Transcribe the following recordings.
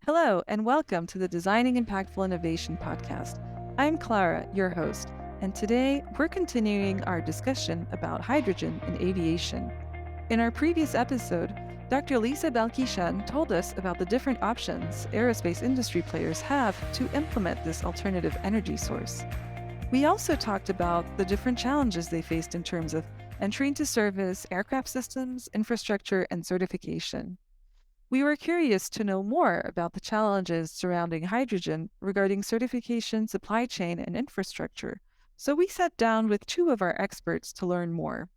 Hello, and welcome to the Designing Impactful Innovation podcast. I'm Clara, your host, and today we're continuing our discussion about hydrogen in aviation. In our previous episode, Dr. Lisa Belkishan told us about the different options aerospace industry players have to implement this alternative energy source. We also talked about the different challenges they faced in terms of entry into service, aircraft systems, infrastructure, and certification. We were curious to know more about the challenges surrounding hydrogen regarding certification, supply chain, and infrastructure, so we sat down with two of our experts to learn more.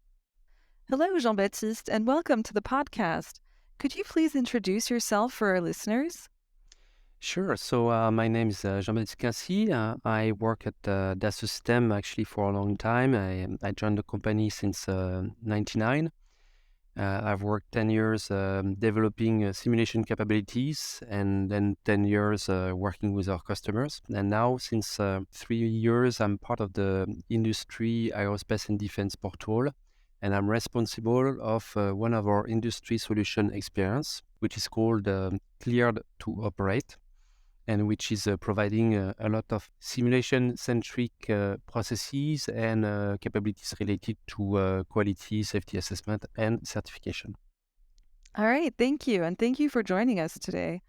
Hello, Jean-Baptiste, and welcome to the podcast. Could you please introduce yourself for our listeners? Sure. My name is Jean-Baptiste Quincy. I work at Dassault Systèmes actually for a long time. I joined the company since '99. I've worked 10 years developing simulation capabilities and then 10 years working with our customers. And now, since 3 years, I'm part of the industry Aerospace and Defense portal, and I'm responsible of one of our industry solution experience, which is called Cleared to Operate, and which is providing a lot of simulation-centric processes and capabilities related to quality, safety assessment, and certification. All right, thank you, and thank you for joining us today.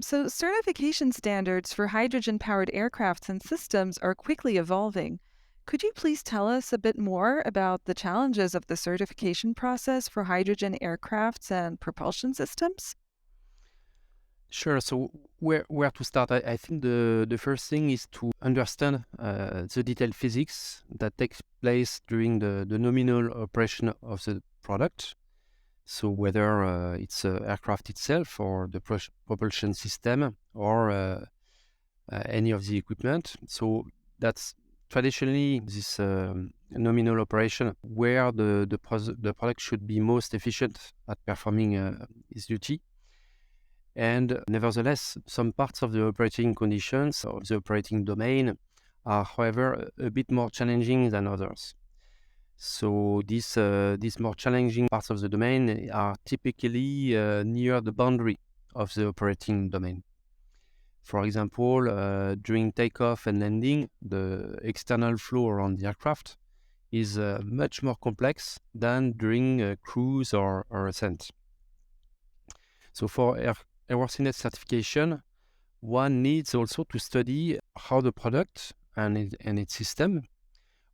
So, certification standards for hydrogen-powered aircrafts and systems are quickly evolving. Could you please tell us a bit more about the challenges of the certification process for hydrogen aircrafts and propulsion systems? Sure. So where to start? I think the first thing is to understand the detailed physics that takes place during the nominal operation of the product. So whether it's aircraft itself or the propulsion system or any of the equipment. So that's traditionally this nominal operation where the product should be most efficient at performing its duty. And nevertheless, some parts of the operating conditions of the operating domain are, however, a bit more challenging than others. So these more challenging parts of the domain are typically near the boundary of the operating domain. For example, during takeoff and landing, the external flow around the aircraft is much more complex than during cruise or ascent. So for airworthiness certification, one needs also to study how the product and its system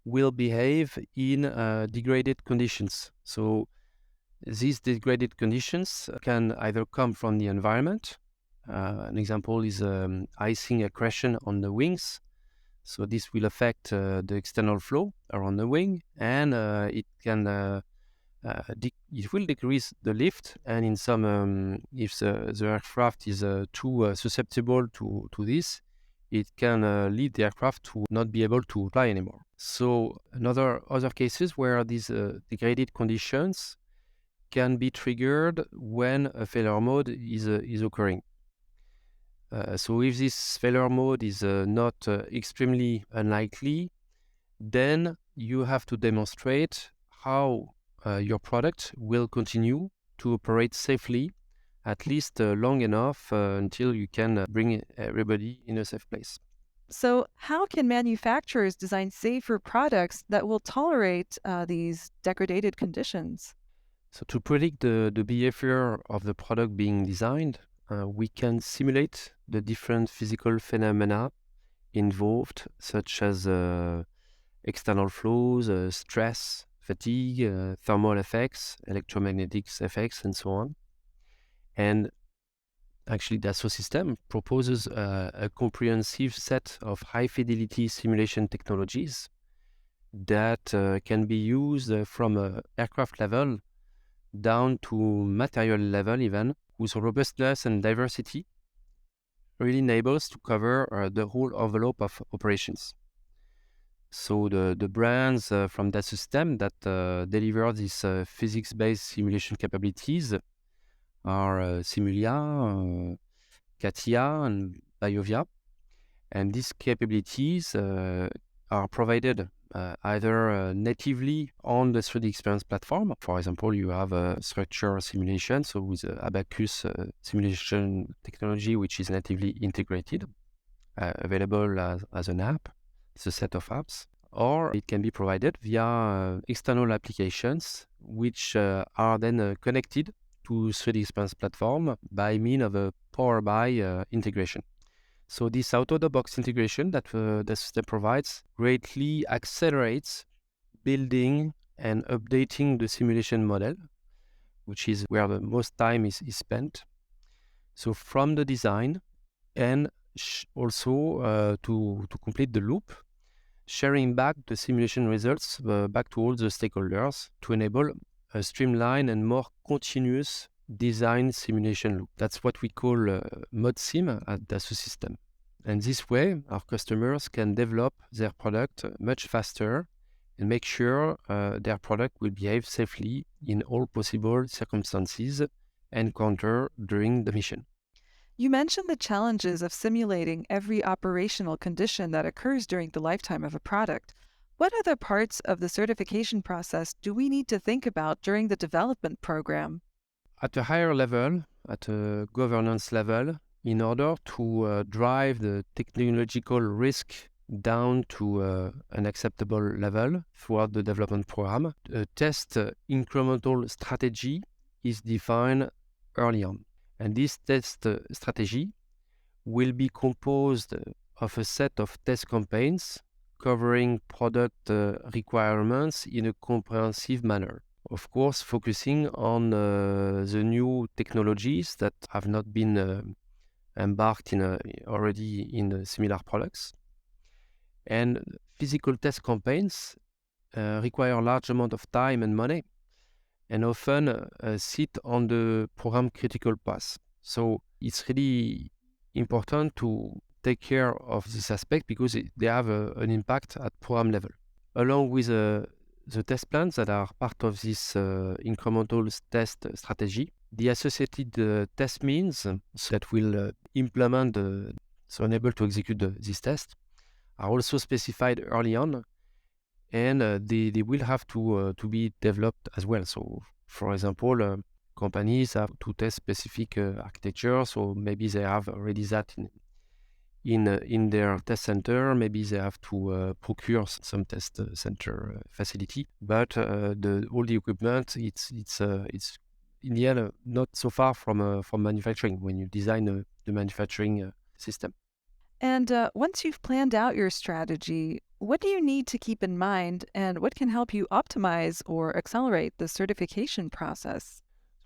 will behave in degraded conditions. So these degraded conditions can either come from the environment. An example is icing accretion on the wings. So this will affect the external flow around the wing, and it will decrease the lift. And in some, if the aircraft is too susceptible to this, it can lead the aircraft to not be able to fly anymore. So other cases where these degraded conditions can be triggered when a failure mode is occurring. So if this failure mode is not extremely unlikely, then you have to demonstrate how your product will continue to operate safely, at least long enough until you can bring everybody in a safe place. So, how can manufacturers design safer products that will tolerate these degraded conditions? So to predict the behavior of the product being designed, we can simulate the different physical phenomena involved, such as external flows, stress, fatigue, thermal effects, electromagnetic effects, and so on. And actually, Dassault Systèmes proposes a comprehensive set of high-fidelity simulation technologies that can be used from aircraft level down to material level even, whose robustness and diversity really enables to cover the whole envelope of operations. So the brands from that system that deliver these physics-based simulation capabilities are Simulia, CATIA, and BioVia. And these capabilities are provided either natively on the 3D Experience platform. For example, you have a structure simulation, so with Abacus simulation technology, which is natively integrated, available as an app. It's a set of apps. Or it can be provided via external applications, which are then connected to 3D Experience platform by means of a Power BI integration. So this out-of-the-box integration that the system provides greatly accelerates building and updating the simulation model, which is where the most time is spent. So from the design and also to complete the loop, sharing back the simulation results back to all the stakeholders to enable a streamlined and more continuous design simulation loop. That's what we call ModSim at Dassault Systèmes. And this way, our customers can develop their product much faster and make sure their product will behave safely in all possible circumstances encountered during the mission. You mentioned the challenges of simulating every operational condition that occurs during the lifetime of a product. What other parts of the certification process do we need to think about during the development program? At a higher level, at a governance level, in order to drive the technological risk down to an acceptable level throughout the development program, a test incremental strategy is defined early on. And this test strategy will be composed of a set of test campaigns covering product requirements in a comprehensive manner. Of course, focusing on the new technologies that have not been embarked already in similar products. And physical test campaigns require a large amount of time and money, and often sit on the program critical path. So it's really important to take care of this aspect because they have an impact at program level. Along with the test plans that are part of this incremental test strategy, the associated test means that will implement, so enable to execute this test, are also specified early on, and they will have to be developed as well. So, for example, companies have to test specific architectures, so maybe they have already that in their test center. Maybe they have to procure some test center facility. But all the equipment, it's in the end not so far from manufacturing when you design the manufacturing system. And once you've planned out your strategy, what do you need to keep in mind and what can help you optimize or accelerate the certification process?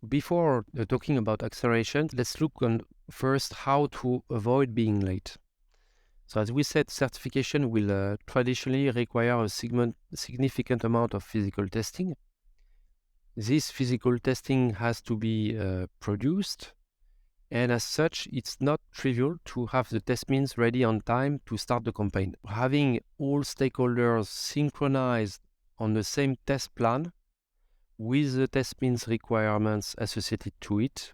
Before talking about acceleration, let's look on first how to avoid being late. So as we said, certification will traditionally require a significant amount of physical testing. This physical testing has to be produced, and as such, it's not trivial to have the test means ready on time to start the campaign. Having all stakeholders synchronized on the same test plan with the test means requirements associated to it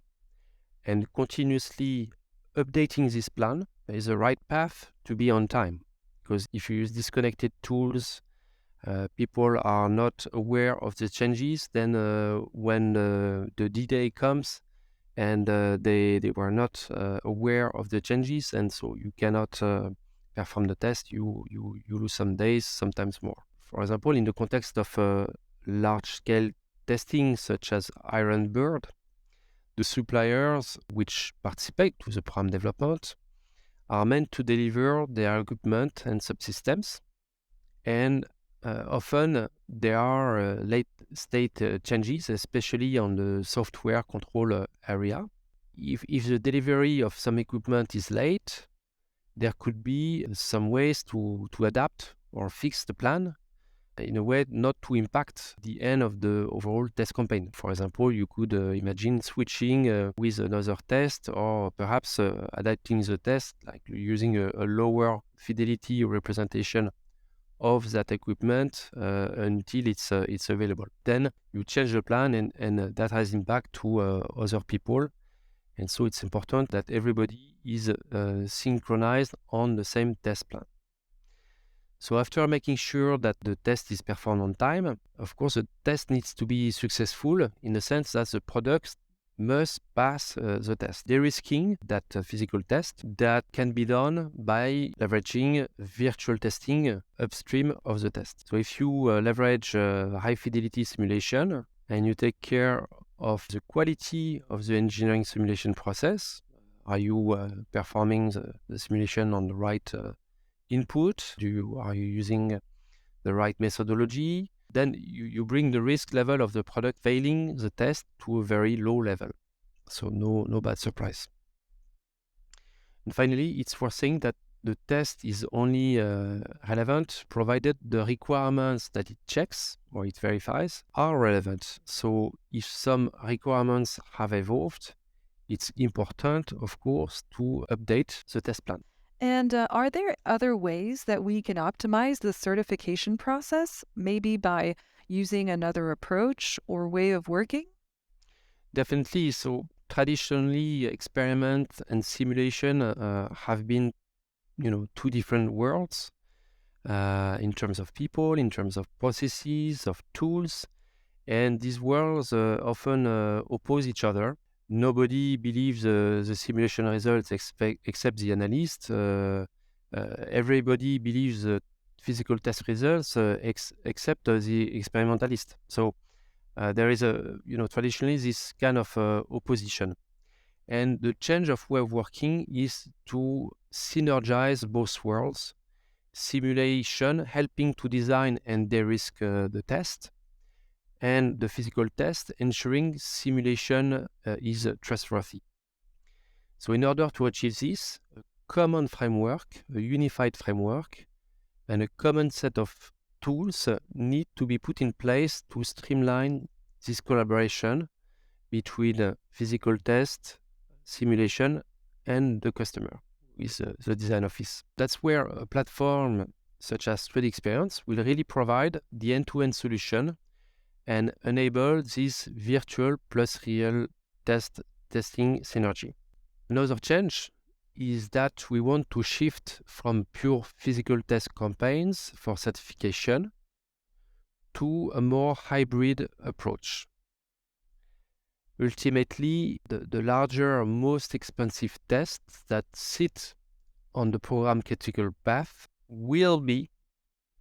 and continuously updating this plan is the right path to be on time. Because if you use disconnected tools, people are not aware of the changes, then when the D-Day comes, and they were not aware of the changes, and so you cannot perform the test. You lose some days, sometimes more. For example, in the context of large-scale testing, such as Iron Bird, the suppliers which participate to the program development are meant to deliver their equipment and subsystems, and often there are late-state changes, especially on the software control area. If the delivery of some equipment is late, there could be some ways to adapt or fix the plan in a way not to impact the end of the overall test campaign. For example, you could imagine switching with another test, or perhaps adapting the test, like using a lower fidelity representation of that equipment until it's available. Then you change the plan, and that has impact to other people. And so it's important that everybody is synchronized on the same test plan. So after making sure that the test is performed on time, of course, the test needs to be successful in the sense that the product must pass the test. De-risking that physical test that can be done by leveraging virtual testing upstream of the test. So if you leverage high fidelity simulation and you take care of the quality of the engineering simulation process, are you performing the simulation on the right input? Are you using the right methodology? Then you bring the risk level of the product failing the test to a very low level. So no bad surprise. And finally, it's worth saying that the test is only relevant provided the requirements that it checks or it verifies are relevant. So if some requirements have evolved, it's important, of course, to update the test plan. And are there other ways that we can optimize the certification process, maybe by using another approach or way of working? Definitely. So traditionally, experiment and simulation have been, two different worlds in terms of people, in terms of processes, of tools, and these worlds often oppose each other. Nobody believes the simulation results except the analyst. Everybody believes the physical test results except the experimentalist. So there is traditionally this kind of opposition. And the change of way of working is to synergize both worlds. Simulation helping to design and de-risk the test, and the physical test ensuring simulation is trustworthy. So in order to achieve this, a common framework, a unified framework, and a common set of tools need to be put in place to streamline this collaboration between physical test, simulation, and the customer with the design office. That's where a platform such as 3D Experience will really provide the end-to-end solution and enable this virtual plus real testing synergy. Another change is that we want to shift from pure physical test campaigns for certification to a more hybrid approach. Ultimately, the larger, most expensive tests that sit on the program critical path will be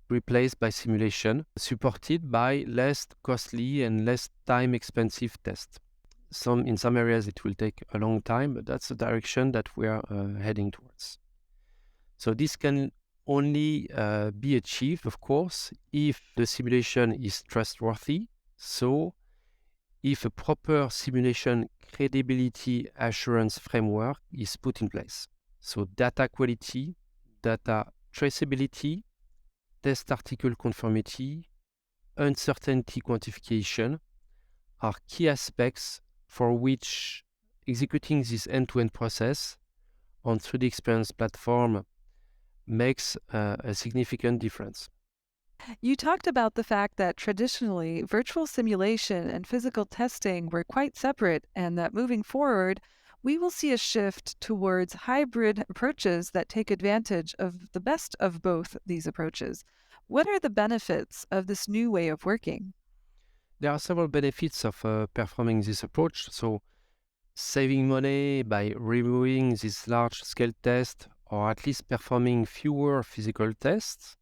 replaced by simulation, supported by less costly and less time expensive tests. In some areas it will take a long time, but that's the direction that we are heading towards. So this can only be achieved, of course, if the simulation is trustworthy. So if a proper simulation credibility assurance framework is put in place. So data quality, data traceability, test article conformity, uncertainty quantification are key aspects for which executing this end-to-end process on 3D Experience platform makes a significant difference. You talked about the fact that traditionally virtual simulation and physical testing were quite separate, and that moving forward, we will see a shift towards hybrid approaches that take advantage of the best of both these approaches. What are the benefits of this new way of working? There are several benefits of performing this approach. So saving money by removing this large-scale test, or at least performing fewer physical tests,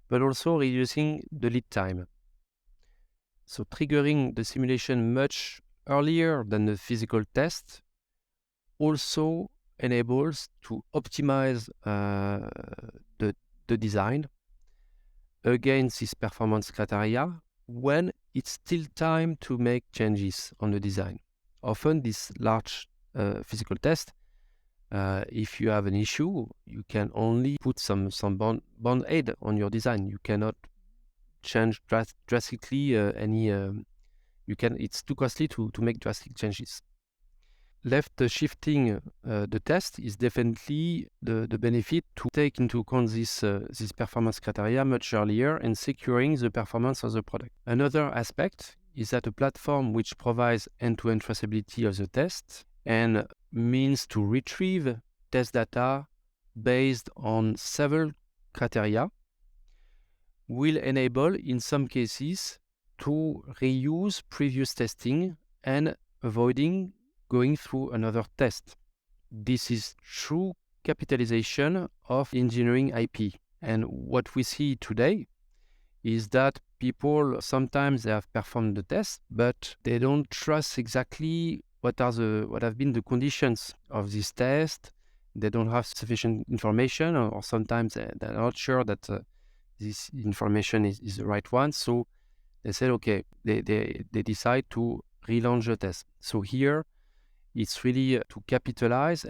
but also reducing the lead time. So triggering the simulation much earlier than the physical test also enables to optimize the design against this performance criteria when it's still time to make changes on the design. Often this large physical test, if you have an issue, you can only put some band-aid on your design. You cannot change drastically it's too costly to make drastic changes. Left shifting the test is definitely the benefit to take into account this performance criteria much earlier and securing the performance of the product. Another aspect is that a platform which provides end-to-end traceability of the test and means to retrieve test data based on several criteria will enable, in some cases, to reuse previous testing and avoiding going through another test. This is true capitalization of engineering IP. And what we see today is that people sometimes they have performed the test, but they don't trust exactly what have been the conditions of this test. They don't have sufficient information, or sometimes they're not sure that this information is the right one. So they said, okay, they decide to relaunch the test. So here, it's really to capitalize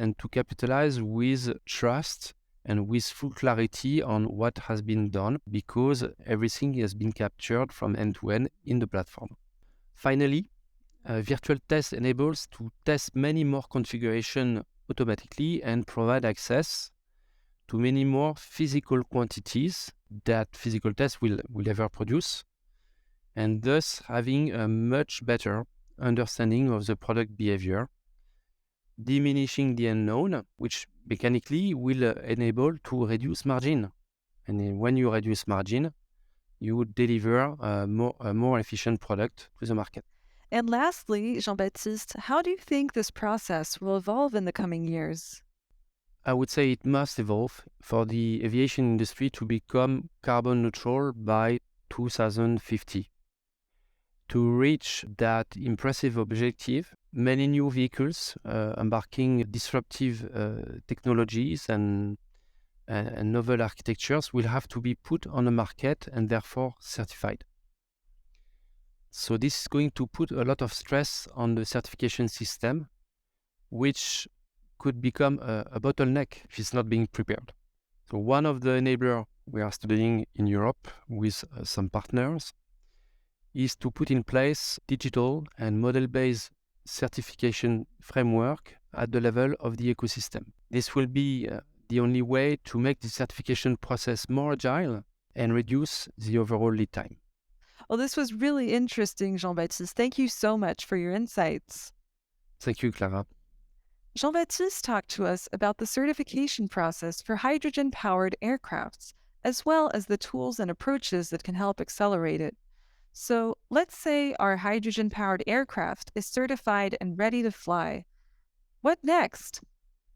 with trust and with full clarity on what has been done, because everything has been captured from end to end in the platform. Finally, virtual test enables to test many more configurations automatically and provide access to many more physical quantities that physical tests will ever produce, and thus having a much better understanding of the product behavior, diminishing the unknown, which mechanically will enable to reduce margin. And when you reduce margin, you would deliver a more efficient product to the market. And lastly, Jean-Baptiste, how do you think this process will evolve in the coming years? I would say it must evolve for the aviation industry to become carbon neutral by 2050. To reach that impressive objective, many new vehicles embarking disruptive technologies and novel architectures will have to be put on the market and therefore certified. So this is going to put a lot of stress on the certification system, which could become a bottleneck if it's not being prepared. So one of the enablers we are studying in Europe with some partners is to put in place digital and model-based certification framework at the level of the ecosystem. This will be the only way to make the certification process more agile and reduce the overall lead time. Well, this was really interesting, Jean-Baptiste. Thank you so much for your insights. Thank you, Clara. Jean-Baptiste talked to us about the certification process for hydrogen-powered aircrafts, as well as the tools and approaches that can help accelerate it. So let's say our hydrogen-powered aircraft is certified and ready to fly. What next?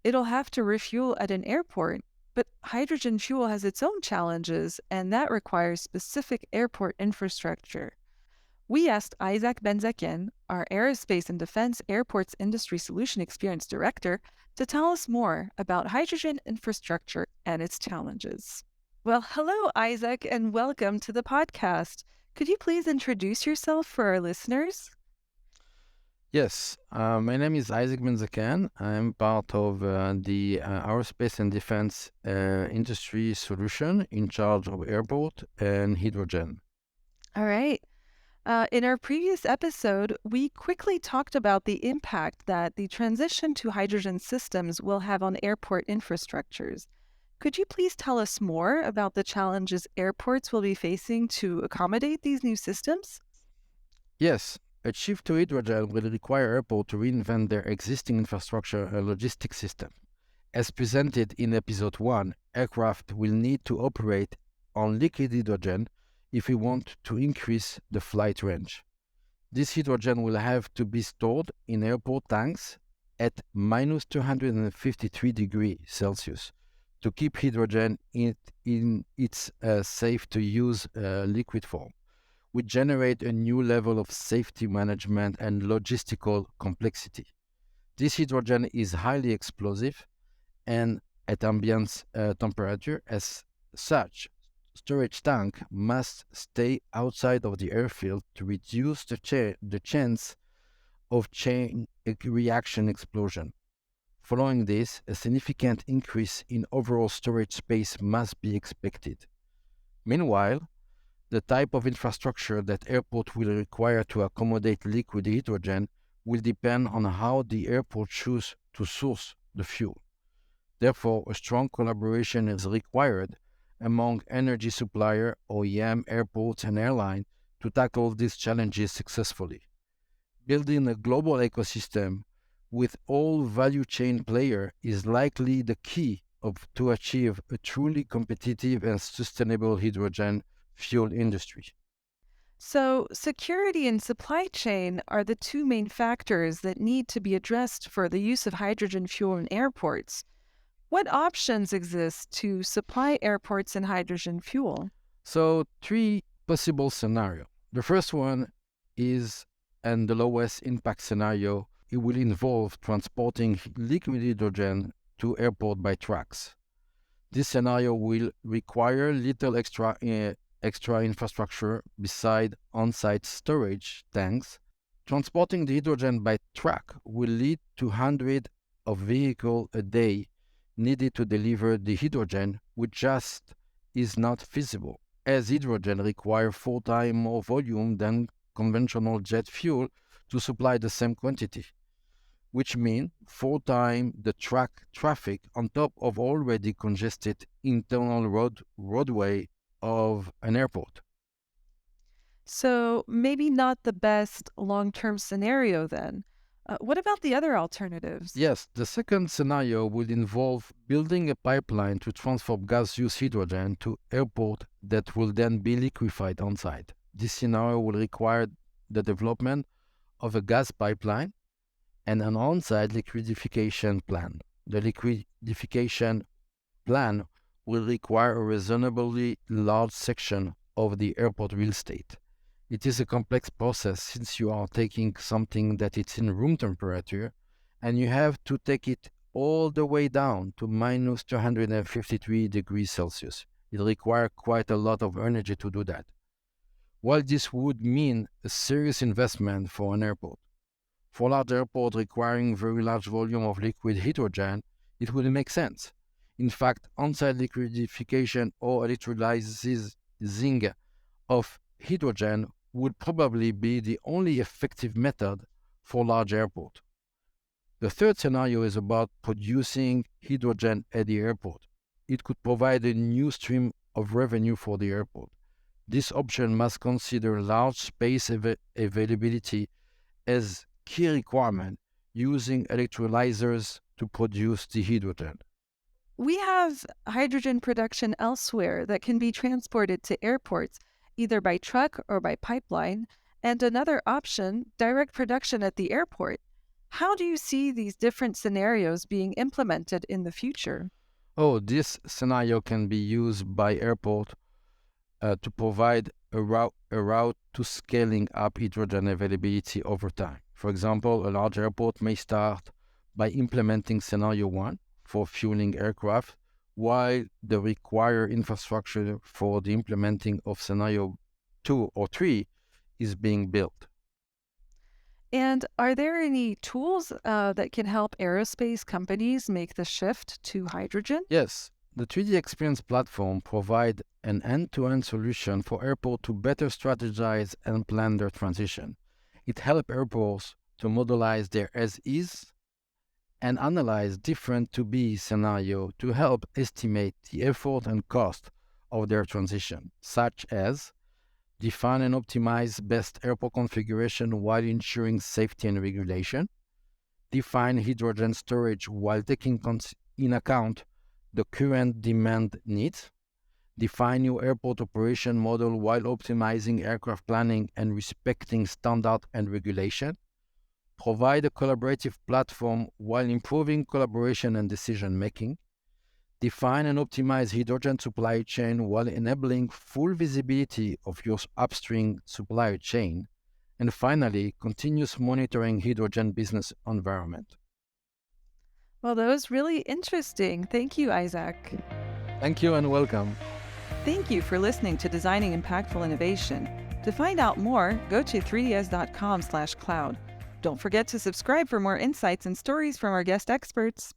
It'll have to refuel at an airport, but hydrogen fuel has its own challenges, and that requires specific airport infrastructure. We asked Isaac Benzaquen, our Aerospace and Defense Airports Industry Solution Experience Director, to tell us more about hydrogen infrastructure and its challenges. Well, hello, Isaac, and welcome to the podcast. Could you please introduce yourself for our listeners? Yes, my name is Isaac Benzaquen. I'm part of the Aerospace and Defense Industry Solution in charge of airport and hydrogen. All right. In our previous episode, we quickly talked about the impact that the transition to hydrogen systems will have on airport infrastructures. Could you please tell us more about the challenges airports will be facing to accommodate these new systems? Yes, a shift to hydrogen will require airports to reinvent their existing infrastructure and logistics system. As presented in episode 1, aircraft will need to operate on liquid hydrogen if we want to increase the flight range. This hydrogen will have to be stored in airport tanks at minus 253 degrees Celsius to keep hydrogen in its safe-to-use liquid form, which generate a new level of safety management and logistical complexity. This hydrogen is highly explosive and at ambient temperature. As such, storage tank must stay outside of the airfield to reduce the chance of chain reaction explosion. Following this, a significant increase in overall storage space must be expected. Meanwhile, the type of infrastructure that airport will require to accommodate liquid hydrogen will depend on how the airport choose to source the fuel. Therefore, a strong collaboration is required among energy supplier, OEM, airports, and airlines to tackle these challenges successfully. Building a global ecosystem with all value chain players is likely the key to achieve a truly competitive and sustainable hydrogen fuel industry. So, security and supply chain are the two main factors that need to be addressed for the use of hydrogen fuel in airports. What options exist to supply airports in hydrogen fuel? So, three possible scenarios. The first one is, and the lowest impact scenario, it will involve transporting liquid hydrogen to airport by trucks. This scenario will require little extra infrastructure beside on-site storage tanks. Transporting the hydrogen by truck will lead to hundreds of vehicles a day needed to deliver the hydrogen, which just is not feasible, as hydrogen requires 4 times more volume than conventional jet fuel to supply the same quantity, which means 4 times the truck traffic on top of already congested internal roadway of an airport. So, maybe not the best long-term scenario then. What about the other alternatives? Yes, the second scenario would involve building a pipeline to transfer gaseous hydrogen to airport that will then be liquefied on site. This scenario will require the development of a gas pipeline and an on-site liquefaction plant. The liquefaction plant will require a reasonably large section of the airport real estate. It is a complex process since you are taking something that is in room temperature and you have to take it all the way down to minus 253 degrees Celsius. It requires quite a lot of energy to do that. While this would mean a serious investment for an airport, for large airports requiring very large volume of liquid hydrogen, it would make sense. In fact, on-site liquefaction or electrolyzing of hydrogen would probably be the only effective method for large airports. The third scenario is about producing hydrogen at the airport. It could provide a new stream of revenue for the airport. This option must consider large space availability as key requirement, using electrolyzers to produce the hydrogen. We have hydrogen production elsewhere that can be transported to airports, either by truck or by pipeline, and another option, direct production at the airport. How do you see these different scenarios being implemented in the future? Oh, this scenario can be used by airport to provide a route to scaling up hydrogen availability over time. For example, a large airport may start by implementing scenario 1 for fueling aircraft, while the required infrastructure for the implementing of scenario 2 or 3 is being built. And are there any tools that can help aerospace companies make the shift to hydrogen? Yes, the 3D Experience platform provides an end-to-end solution for airports to better strategize and plan their transition. It helps airports to modelize their as-is and analyze different to-be scenarios to help estimate the effort and cost of their transition, such as define and optimize best airport configuration while ensuring safety and regulation, define hydrogen storage while taking in account the current demand needs, define new airport operation model while optimizing aircraft planning and respecting standard and regulation, provide a collaborative platform while improving collaboration and decision-making, define and optimize hydrogen supply chain while enabling full visibility of your upstream supply chain, and finally, continuous monitoring hydrogen business environment. Well, that was really interesting. Thank you, Isaac. Thank you and welcome. Thank you for listening to Designing Impactful Innovation. To find out more, go to 3ds.com/cloud. Don't forget to subscribe for more insights and stories from our guest experts.